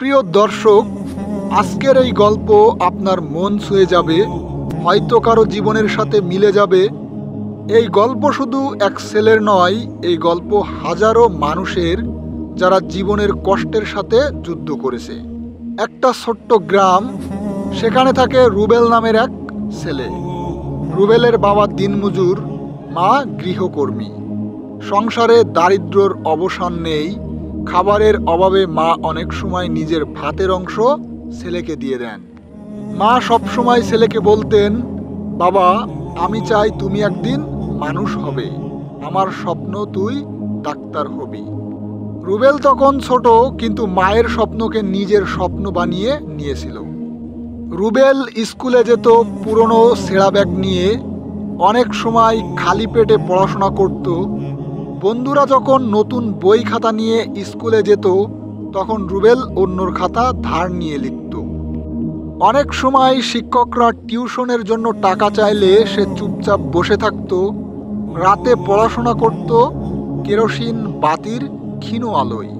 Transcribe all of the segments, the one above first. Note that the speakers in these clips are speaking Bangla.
প্রিয় দর্শক, আজকের এই গল্প আপনার মন ছুঁয়ে যাবে, হয়তো কারো জীবনের সাথে মিলে যাবে। এই গল্প শুধু এক ছেলের নয়, এই গল্প হাজারো মানুষের যারা জীবনের কষ্টের সাথে যুদ্ধ করেছে। একটা ছোট্ট গ্রাম, সেখানে থাকে রুবেল নামের এক ছেলে। রুবেলের বাবা দিনমজুর, মা গৃহকর্মী। সংসারে দারিদ্র্যর অবসান নেই। খাবারের অভাবে মা অনেক সময় নিজের ভাতের অংশ ছেলেকে দিয়ে দেন। মা সবসময় ছেলেকে বলতেন, বাবা, আমি চাই তুমি একদিন মানুষ হবে, আমার স্বপ্ন তুই ডাক্তার হবি। রুবেল তখন ছোট, কিন্তু মায়ের স্বপ্নকে নিজের স্বপ্ন বানিয়ে নিয়েছিল। রুবেল স্কুলে যেত পুরনো ছেঁড়া ব্যাগ নিয়ে, অনেক সময় খালি পেটে পড়াশোনা করত। বন্ধুরা যখন নতুন বই খাতা নিয়ে স্কুলে যেত, তখন রুবেল অন্যর খাতা ধার নিয়ে লিখত। অনেক সময় শিক্ষকরা টিউশনের জন্য টাকা চাইলে সে চুপচাপ বসে থাকত। রাতে পড়াশোনা করত কেরোসিন বাতির ক্ষীণ আলোয়।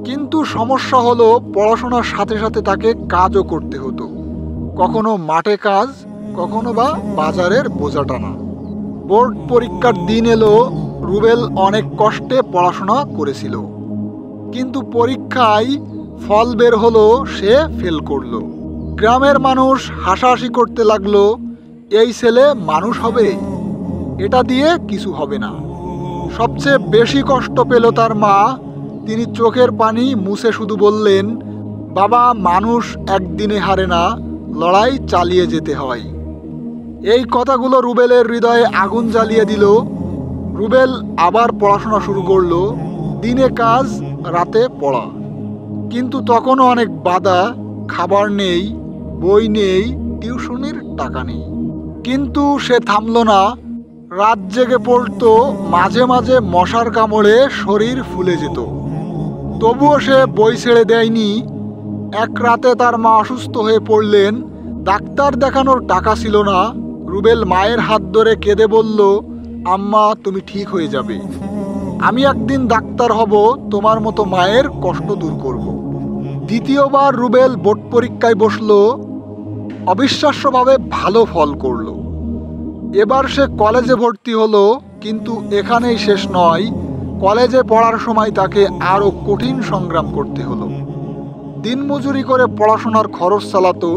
কিন্তু সমস্যা হলো, পড়াশোনার সাথে সাথে তাকে কাজও করতে হতো। কখনো মাঠে কাজ, কখনো বা বাজারের বোঝা টানা। বোর্ড পরীক্ষার দিন এলো। রুবেল অনেক কষ্টে পড়াশোনা করেছিল, কিন্তু পরীক্ষায় ফল বের হলো, সে ফেল করলো। গ্রামের মানুষ হাসাহাসি করতে লাগলো, এই ছেলে মানুষ হবে, এটা দিয়ে কিছু হবে না। সবচেয়ে বেশি কষ্ট পেল তার মা। তিনি চোখের পানি মুছে শুধু বললেন, বাবা, মানুষ একদিনে হারে না, লড়াই চালিয়ে যেতে হয়। এই কথাগুলো রুবেলের হৃদয়ে আগুন জ্বালিয়ে দিল। রুবেল আবার পড়াশোনা শুরু করলো, দিনে কাজ, রাতে পড়া। কিন্তু তখনও অনেক বাধা। খাবার নেই, বই নেই, টিউশনির টাকা নেই। কিন্তু সে থামলো না। রাত জেগে পড়তো, মাঝে মাঝে মশার কামড়ে শরীর ফুলে যেত। তবুও সে বই ছেড়ে দেয়নি। এক রাতে তার মা অসুস্থ হয়ে পড়লেন। ডাক্তার দেখানোর টাকা ছিল না। রুবেল মায়ের হাত ধরে কেঁদে বলল, আম্মা, তুমি ঠিক হয়ে যাবে, আমি একদিন ডাক্তার হব, তোমার মতো মায়ের কষ্ট দূর করব। দ্বিতীয়বার রুবেল বোর্ড পরীক্ষায় বসলো। অবিশ্বাস্যভাবে ভালো ফল করলো। এবার সে কলেজে ভর্তি হলো। কিন্তু এখানেই শেষ নয়। কলেজে পড়ার সময় তাকে আরও কঠিন সংগ্রাম করতে হলো। দিনমজুরি করে পড়াশোনার খরচ চালাতো।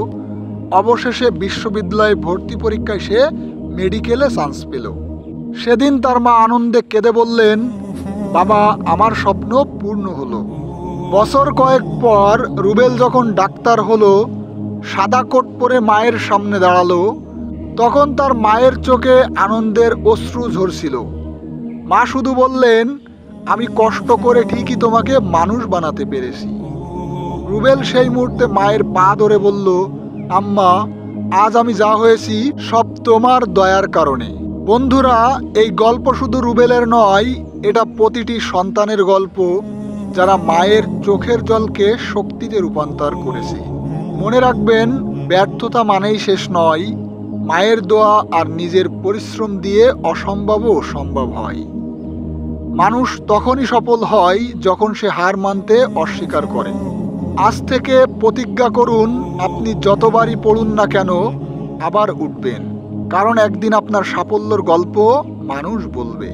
অবশেষে বিশ্ববিদ্যালয়ে ভর্তি পরীক্ষায় সে মেডিকেলে চান্স পেল। সেদিন তার মা আনন্দে কেঁদে বললেন, বাবা, আমার স্বপ্ন পূর্ণ হলো। বছর কয়েক পর রুবেল যখন ডাক্তার হলো, সাদা কোট পরে মায়ের সামনে দাঁড়ালো, তখন তার মায়ের চোখে আনন্দের অশ্রু ঝরছিল। মা শুধু বললেন, আমি কষ্ট করে ঠিকই তোমাকে মানুষ বানাতে পেরেছি। রুবেল সেই মুহূর্তে মায়ের পা ধরে বলল, আম্মা, আজ আমি যা হয়েছি সব তোমার দয়ার কারণে। বন্ধুরা, এই গল্প শুধু রুবেলের নয়, এটা প্রতিটি সন্তানের গল্প, যারা মায়ের চোখের জলকে শক্তিতে রূপান্তর করেছে। মনে রাখবেন, ব্যর্থতা মানেই শেষ নয়। মায়ের দোয়া আর নিজের পরিশ্রম দিয়ে অসম্ভবও সম্ভব হয়। মানুষ তখনই সফল হয় যখন সে হার মানতে অস্বীকার করে। আজ থেকে প্রতিজ্ঞা করুন, আপনি যতবারই পড়ুন না কেন, আবার উঠবেন, কারণ একদিন আপনার সাফল্যের গল্প মানুষ বলবে।